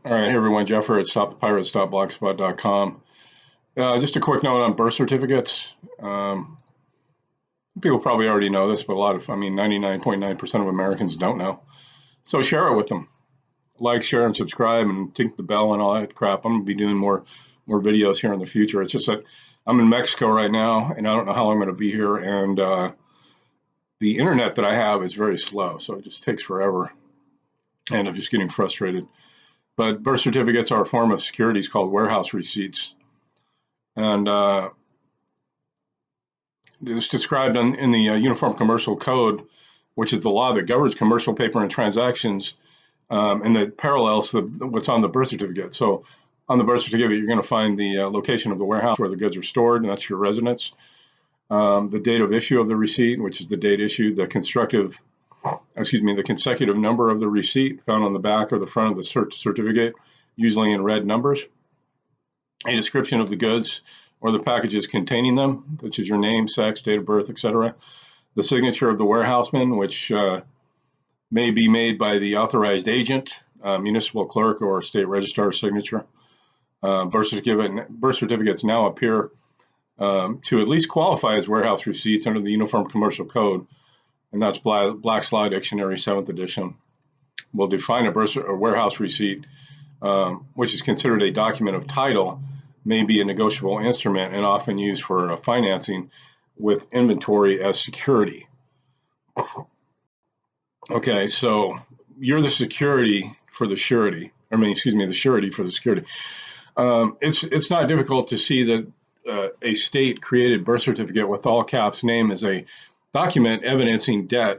All right, hey everyone, Jeffrey at stopthepirates.blogspot.com. Just a quick note on birth certificates. People probably already know this, but 99.9% of Americans don't know. So share it with them. Like, share, and subscribe, and tick the bell and all that crap. I'm going to be doing more videos here in the future. It's just that I'm in Mexico right now, and I don't know how long I'm going to be here, and the internet that I have is very slow, so it just takes forever, and I'm just getting frustrated. But birth certificates are a form of securities called warehouse receipts. And it's described in the Uniform Commercial Code, which is the law that governs commercial paper and transactions, and that parallels what's on the birth certificate. So on the birth certificate, you're going to find the location of the warehouse where the goods are stored, and that's your residence. The date of issue of the receipt, which is the date issued, the consecutive number of the receipt found on the back or the front of the certificate, usually in red numbers. A description of the goods or the packages containing them, which is your name, sex, date of birth, etc. The signature of the warehouseman, which may be made by the authorized agent, municipal clerk, or state registrar signature. Birth certificates now appear to at least qualify as warehouse receipts under the Uniform Commercial Code, and that's Black's Law Dictionary, 7th edition. Will define a warehouse receipt, which is considered a document of title, may be a negotiable instrument and often used for financing with inventory as security. Okay, so you're the security for the surety. The surety for the security. It's not difficult to see that a state-created birth certificate with all caps name is a document evidencing debt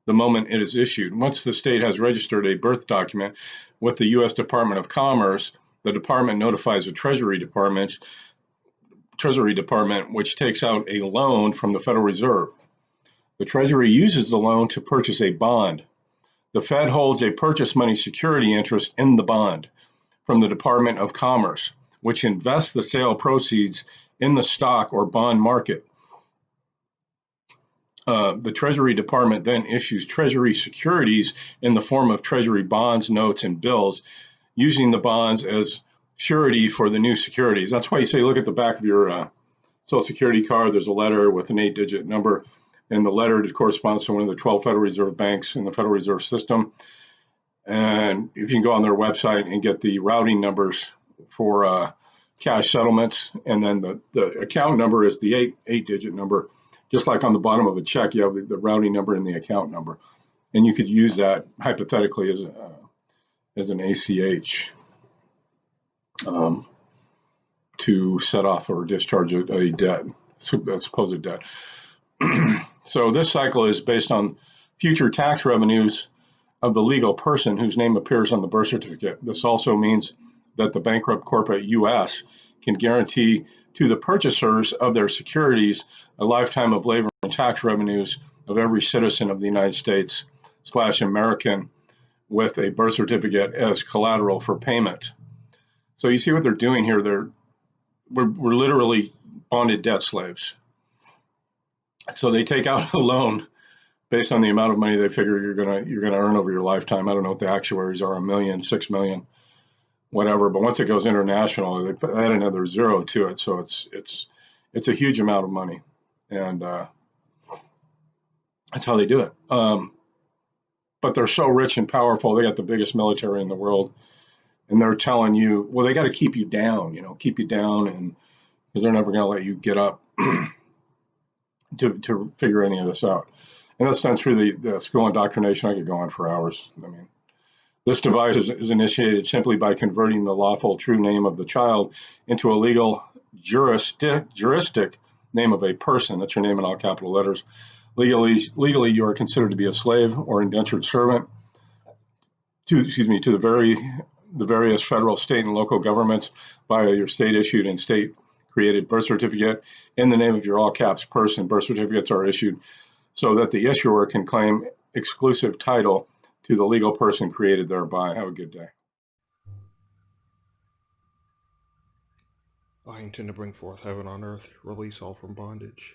the moment it is issued. Once the state has registered a birth document with the U.S. Department of Commerce, the department notifies the Treasury Department, which takes out a loan from the Federal Reserve. The Treasury uses the loan to purchase a bond. The Fed holds a purchase money security interest in the bond from the Department of Commerce, which invests the sale proceeds in the stock or bond market. The Treasury Department then issues Treasury securities in the form of Treasury bonds, notes, and bills, using the bonds as surety for the new securities. That's why you say, look at the back of your Social Security card. There's a letter with an 8-digit number, and the letter corresponds to one of the 12 Federal Reserve banks in the Federal Reserve System. And if you can go on their website and get the routing numbers for cash settlements, and then the account number is the 8-digit number. Just like on the bottom of a check, you have the routing number and the account number, and you could use that hypothetically as an ACH to set off or discharge a debt, a supposed debt. So this cycle is based on future tax revenues of the legal person whose name appears on the birth certificate. This also means that the bankrupt corporate U.S. can guarantee to the purchasers of their securities a lifetime of labor and tax revenues of every citizen of the United States / American with a birth certificate as collateral for payment. So you see what they're doing here. We're literally bonded debt slaves. So they take out a loan based on the amount of money they figure you're gonna earn over your lifetime. I don't know what the actuaries are, $1 million, $6 million, whatever. But once it goes international, they add another zero to it. So it's a huge amount of money, and that's how they do it. But they're so rich and powerful. They got the biggest military in the world, and they're telling you, well, they got to keep you down, and because they're never going to let you get up to figure any of this out. And that's done through the school indoctrination. I could go on for hours. This device is initiated simply by converting the lawful true name of the child into a legal juristic name of a person. That's your name in all capital letters. Legally, you are considered to be a slave or indentured servant to the various federal, state, and local governments via your state-issued and state-created birth certificate in the name of your all caps person. Birth certificates are issued so that the issuer can claim exclusive title to the legal person created thereby. Have a good day. I intend to bring forth heaven on earth, release all from bondage.